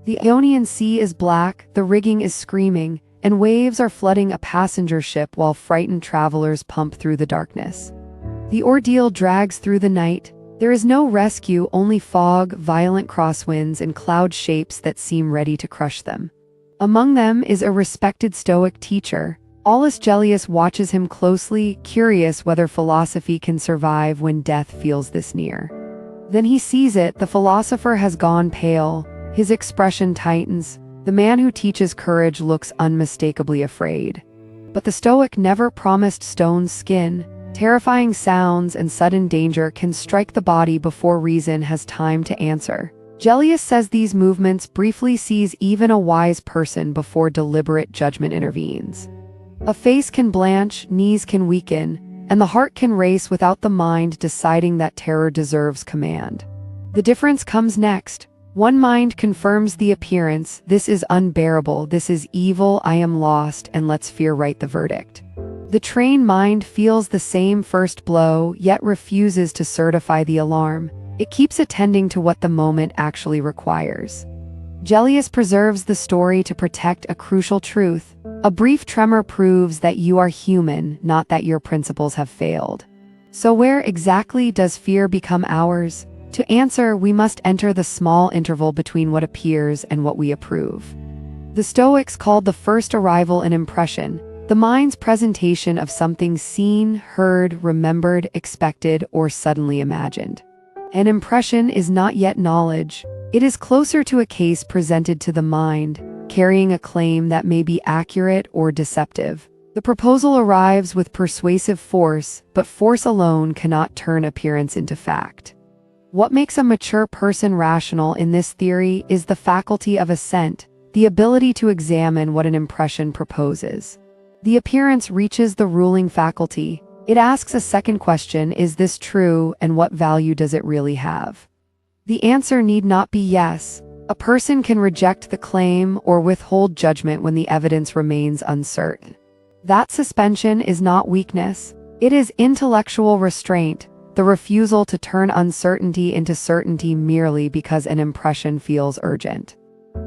The Ionian Sea is black, the rigging is screaming, and waves are flooding a passenger ship while frightened travelers pump through the darkness. The ordeal drags through the night. There is no rescue, only fog, violent crosswinds, and cloud shapes that seem ready to crush them. Among them is a respected Stoic teacher. Aulus Gellius watches him closely, curious whether philosophy can survive when death feels this near. Then he sees it, the philosopher has gone pale. His expression tightens. The man who teaches courage looks unmistakably afraid. But the Stoic never promised stone skin. Terrifying sounds and sudden danger can strike the body before reason has time to answer. Gellius says these movements briefly seize even a wise person before deliberate judgment intervenes. A face can blanch, knees can weaken, and the heart can race without the mind deciding that terror deserves command. The difference comes next. One mind confirms the appearance, this is unbearable, this is evil, I am lost, and lets fear write the verdict. The trained mind feels the same first blow, yet refuses to certify the alarm. It keeps attending to what the moment actually requires. Gellius preserves the story to protect a crucial truth. A brief tremor proves that you are human, not that your principles have failed. So where exactly does fear become ours? To answer, we must enter the small interval between what appears and what we approve. The Stoics called the first arrival an impression, the mind's presentation of something seen, heard, remembered, expected, or suddenly imagined. An impression is not yet knowledge. It is closer to a case presented to the mind, carrying a claim that may be accurate or deceptive. The proposal arrives with persuasive force, but force alone cannot turn appearance into fact. What makes a mature person rational in this theory is the faculty of assent, the ability to examine what an impression proposes. The appearance reaches the ruling faculty. It asks a second question, is this true, and what value does it really have? The answer need not be yes. A person can reject the claim or withhold judgment when the evidence remains uncertain. That suspension is not weakness. It is intellectual restraint, the refusal to turn uncertainty into certainty merely because an impression feels urgent.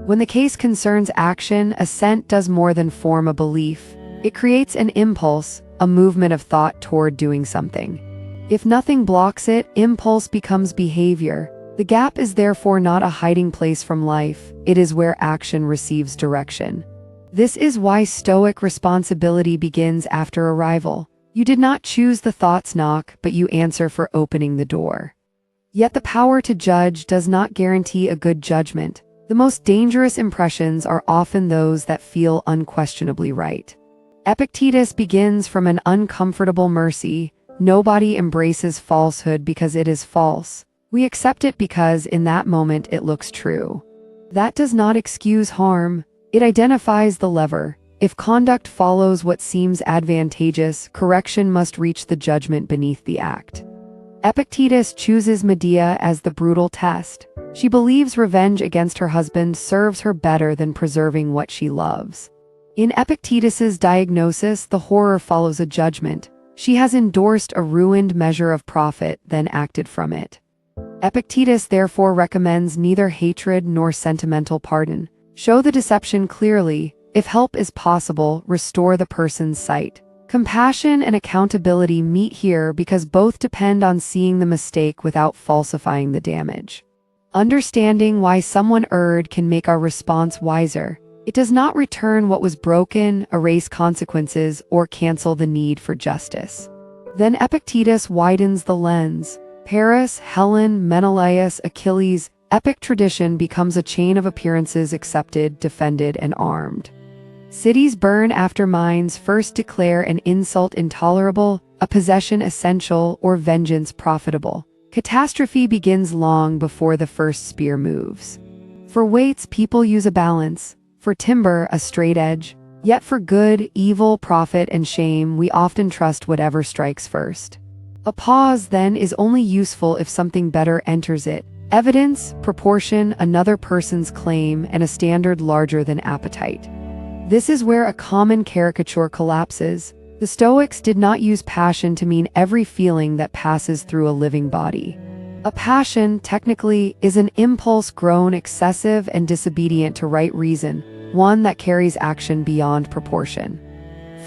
When the case concerns action, assent does more than form a belief. It creates an impulse, a movement of thought toward doing something. If nothing blocks it, impulse becomes behavior. The gap is therefore not a hiding place from life, it is where action receives direction. This is why Stoic responsibility begins after arrival. You did not choose the thought's knock, but you answer for opening the door. Yet the power to judge does not guarantee a good judgment. The most dangerous impressions are often those that feel unquestionably right. Epictetus begins from an uncomfortable mercy. Nobody embraces falsehood because it is false. We accept it because in that moment it looks true. That does not excuse harm. It identifies the lever. If conduct follows what seems advantageous, correction must reach the judgment beneath the act. Epictetus chooses Medea as the brutal test. She believes revenge against her husband serves her better than preserving what she loves. In Epictetus's diagnosis, the horror follows a judgment. She has endorsed a ruined measure of profit, then acted from it. Epictetus therefore recommends neither hatred nor sentimental pardon. Show the deception clearly. If help is possible, restore the person's sight. Compassion and accountability meet here because both depend on seeing the mistake without falsifying the damage. Understanding why someone erred can make our response wiser. It does not return what was broken, erase consequences, or cancel the need for justice. Then Epictetus widens the lens. Paris, Helen, Menelaus, Achilles, epic tradition becomes a chain of appearances accepted, defended, and armed. Cities burn after minds first declare an insult intolerable, a possession essential, or vengeance profitable. Catastrophe begins long before the first spear moves. For weights, people use a balance. For timber, a straight edge. Yet for good, evil, profit, and shame, we often trust whatever strikes first. A pause, then, is only useful if something better enters it. Evidence, proportion, another person's claim, and a standard larger than appetite. This is where a common caricature collapses. The Stoics did not use passion to mean every feeling that passes through a living body. A passion, technically, is an impulse grown excessive and disobedient to right reason, one that carries action beyond proportion.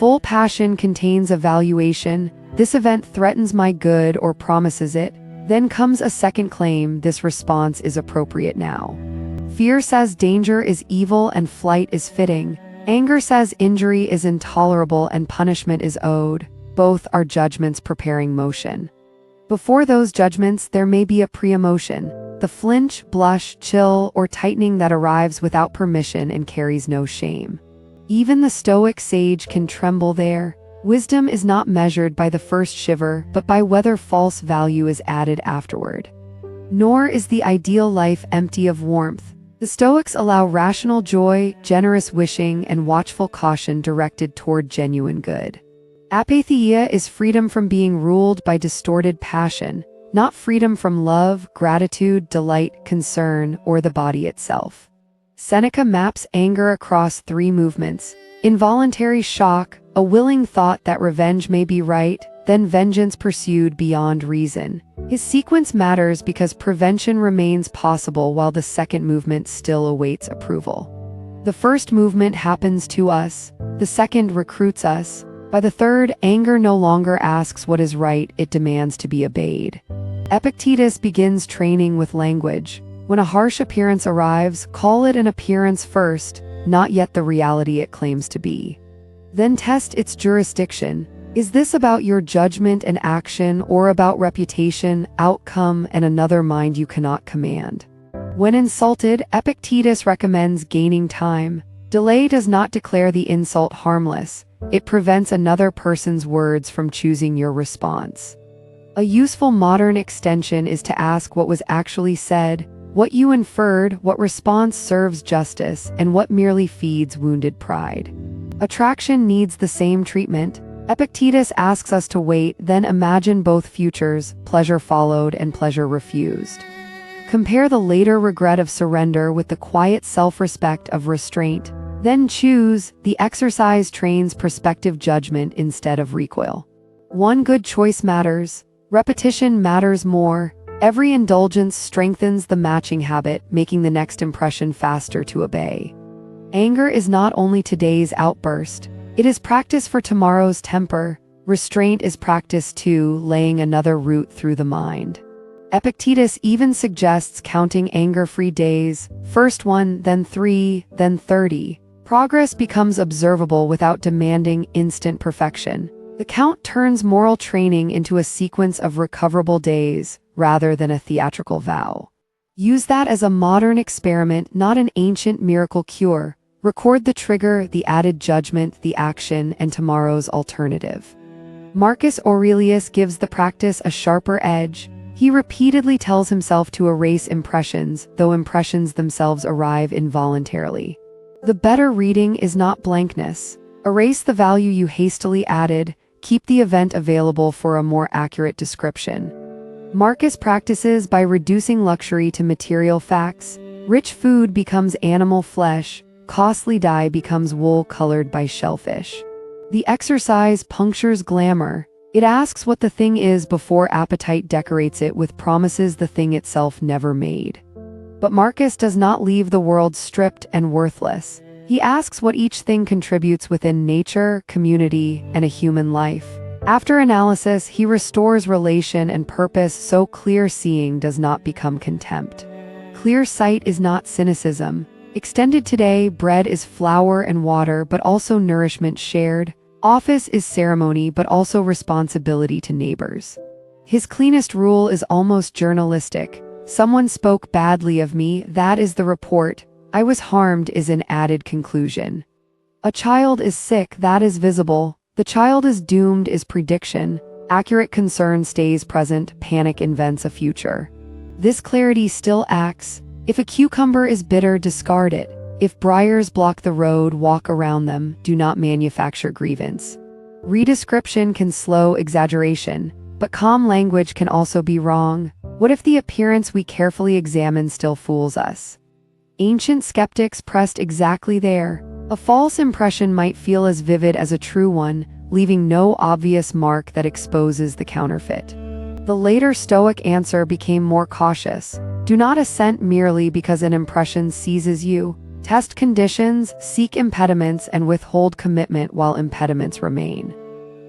Full passion contains evaluation. This event threatens my good or promises it. Then comes a second claim. This response is appropriate now. Fear says danger is evil and flight is fitting. Anger says injury is intolerable and punishment is owed. Both are judgments preparing motion. Before those judgments, there may be a pre-emotion, the flinch, blush, chill, or tightening that arrives without permission and carries no shame. Even the Stoic sage can tremble there. Wisdom is not measured by the first shiver, but by whether false value is added afterward. Nor is the ideal life empty of warmth. The Stoics allow rational joy, generous wishing, and watchful caution directed toward genuine good. Apatheia is freedom from being ruled by distorted passion, not freedom from love, gratitude, delight, concern, or the body itself. Seneca maps anger across three movements: involuntary shock, a willing thought that revenge may be right, then vengeance pursued beyond reason. His sequence matters because prevention remains possible while the second movement still awaits approval. The first movement happens to us, the second recruits us. By the third, anger no longer asks what is right, it demands to be obeyed. Epictetus begins training with language. When a harsh appearance arrives, call it an appearance first, not yet the reality it claims to be. Then test its jurisdiction. Is this about your judgment and action, or about reputation, outcome, and another mind you cannot command? When insulted, Epictetus recommends gaining time. Delay does not declare the insult harmless. It prevents another person's words from choosing your response. A useful modern extension is to ask what was actually said, what you inferred, what response serves justice, and what merely feeds wounded pride. Attraction needs the same treatment. Epictetus asks us to wait, then imagine both futures, pleasure followed and pleasure refused. Compare the later regret of surrender with the quiet self-respect of restraint. Then choose. The exercise trains prospective judgment instead of recoil. One good choice matters. Repetition matters more. Every indulgence strengthens the matching habit, making the next impression faster to obey. Anger is not only today's outburst. It is practice for tomorrow's temper. Restraint is practice too, laying another route through the mind. Epictetus even suggests counting anger-free days, first 1, then 3, then 30. Progress becomes observable without demanding instant perfection. The count turns moral training into a sequence of recoverable days, rather than a theatrical vow. Use that as a modern experiment, not an ancient miracle cure. Record the trigger, the added judgment, the action, and tomorrow's alternative. Marcus Aurelius gives the practice a sharper edge. He repeatedly tells himself to erase impressions, though impressions themselves arrive involuntarily. The better reading is not blankness. Erase the value you hastily added, keep the event available for a more accurate description. Marcus practices by reducing luxury to material facts. Rich food becomes animal flesh, costly dye becomes wool colored by shellfish. The exercise punctures glamour. It asks what the thing is before appetite decorates it with promises the thing itself never made. But Marcus does not leave the world stripped and worthless. He asks what each thing contributes within nature, community, and a human life. After analysis, he restores relation and purpose so clear seeing does not become contempt. Clear sight is not cynicism. Extended today, bread is flour and water, but also nourishment shared. Office is ceremony, but also responsibility to neighbors. His cleanest rule is almost journalistic. Someone spoke badly of me, that is the report. I was harmed is an added conclusion. A child is sick, that is visible. The child is doomed is prediction. Accurate concern stays present, panic invents a future. This clarity still acts. If a cucumber is bitter, discard it. If briars block the road, walk around them, do not manufacture grievance. Redescription can slow exaggeration, but calm language can also be wrong. What if the appearance we carefully examine still fools us? Ancient skeptics pressed exactly there. A false impression might feel as vivid as a true one, leaving no obvious mark that exposes the counterfeit. The later Stoic answer became more cautious. Do not assent merely because an impression seizes you. Test conditions, seek impediments, and withhold commitment while impediments remain.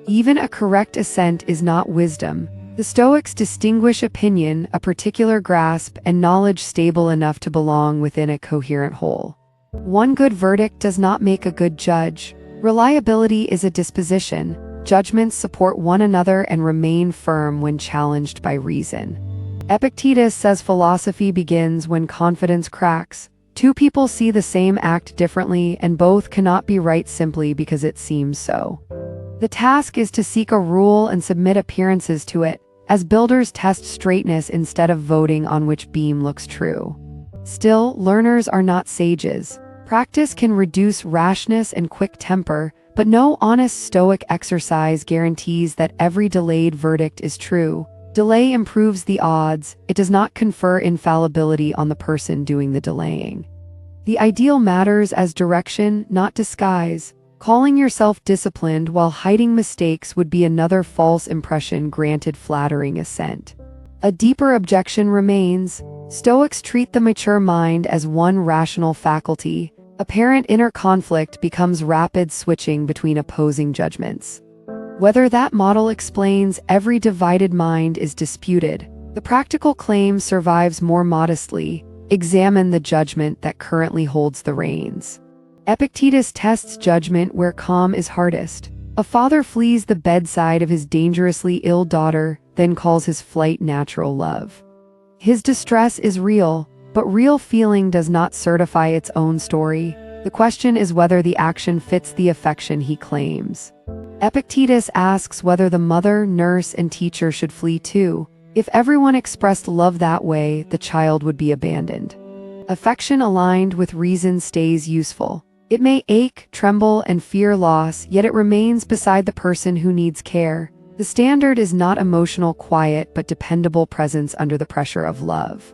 Even a correct assent is not wisdom. The Stoics distinguish opinion, a particular grasp, and knowledge stable enough to belong within a coherent whole. One good verdict does not make a good judge. Reliability is a disposition. Judgments support one another and remain firm when challenged by reason. Epictetus says philosophy begins when confidence cracks. Two people see the same act differently, and both cannot be right simply because it seems so. The task is to seek a rule and submit appearances to it, as builders test straightness instead of voting on which beam looks true. Still, learners are not sages. Practice can reduce rashness and quick temper, but no honest Stoic exercise guarantees that every delayed verdict is true. Delay improves the odds, it does not confer infallibility on the person doing the delaying. The ideal matters as direction, not disguise. Calling yourself disciplined while hiding mistakes would be another false impression granted flattering assent. A deeper objection remains. Stoics treat the mature mind as one rational faculty. Apparent inner conflict becomes rapid switching between opposing judgments. Whether that model explains every divided mind is disputed. The practical claim survives more modestly. Examine the judgment that currently holds the reins. Epictetus tests judgment where calm is hardest. A father flees the bedside of his dangerously ill daughter, then calls his flight natural love. His distress is real, but real feeling does not certify its own story. The question is whether the action fits the affection he claims. Epictetus asks whether the mother, nurse, and teacher should flee too. If everyone expressed love that way, the child would be abandoned. Affection aligned with reason stays useful. It may ache, tremble, and fear loss, yet it remains beside the person who needs care. The standard is not emotional quiet, but dependable presence under the pressure of love.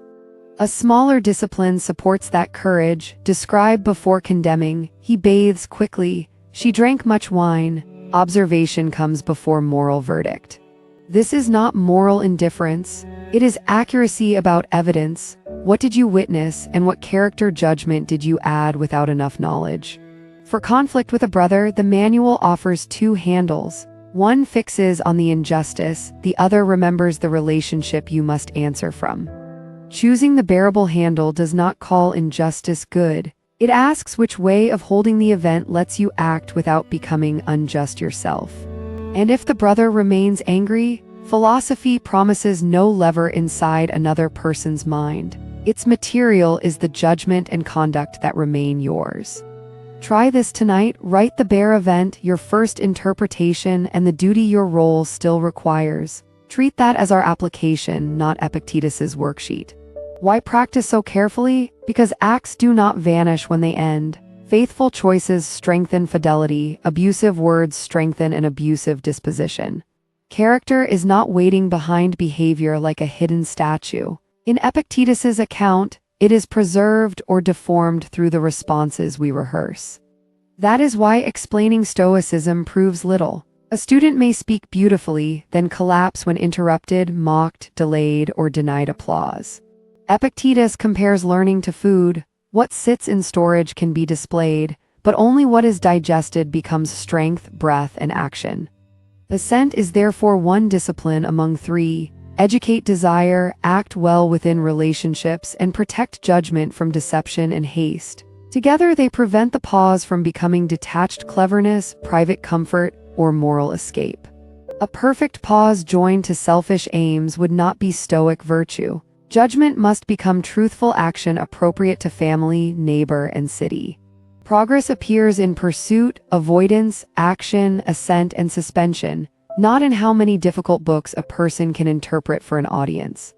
A smaller discipline supports that courage. Describe before condemning. He bathes quickly. She drank much wine. Observation comes before moral verdict. This is not moral indifference. It is accuracy about evidence. What did you witness, and what character judgment did you add without enough knowledge? For conflict with a brother, the manual offers two handles. One fixes on the injustice, the other remembers the relationship you must answer from. Choosing the bearable handle does not call injustice good. It asks which way of holding the event lets you act without becoming unjust yourself. And if the brother remains angry, philosophy promises no lever inside another person's mind. Its material is the judgment and conduct that remain yours. Try this tonight. Write the bare event, your first interpretation, and the duty your role still requires. Treat that as our application, not Epictetus's worksheet. Why practice so carefully? Because acts do not vanish when they end. Faithful choices strengthen fidelity, abusive words strengthen an abusive disposition. Character is not waiting behind behavior like a hidden statue. In Epictetus's account, it is preserved or deformed through the responses we rehearse. That is why explaining Stoicism proves little. A student may speak beautifully, then collapse when interrupted, mocked, delayed, or denied applause. Epictetus compares learning to food. What sits in storage can be displayed, but only what is digested becomes strength, breath, and action. Assent is therefore one discipline among three. Educate desire, act well within relationships, and protect judgment from deception and haste. Together they prevent the pause from becoming detached cleverness, private comfort, or moral escape. A perfect pause joined to selfish aims would not be Stoic virtue. Judgment must become truthful action appropriate to family, neighbor, and city. Progress appears in pursuit, avoidance, action, assent, and suspension, not in how many difficult books a person can interpret for an audience.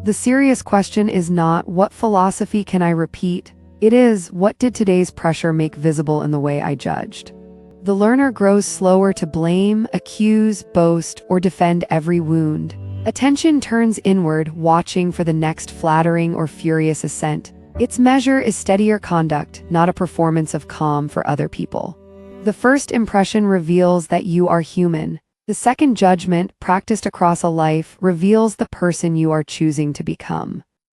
The serious question is not, what philosophy can I repeat? It is, what did today's pressure make visible in the way I judged? The learner grows slower to blame, accuse, boast, or defend every wound. Attention turns inward, watching for the next flattering or furious assent. Its measure is steadier conduct, not a performance of calm for other people. The first impression reveals that you are human. The second judgment, practiced across a life, reveals the person you are choosing to become.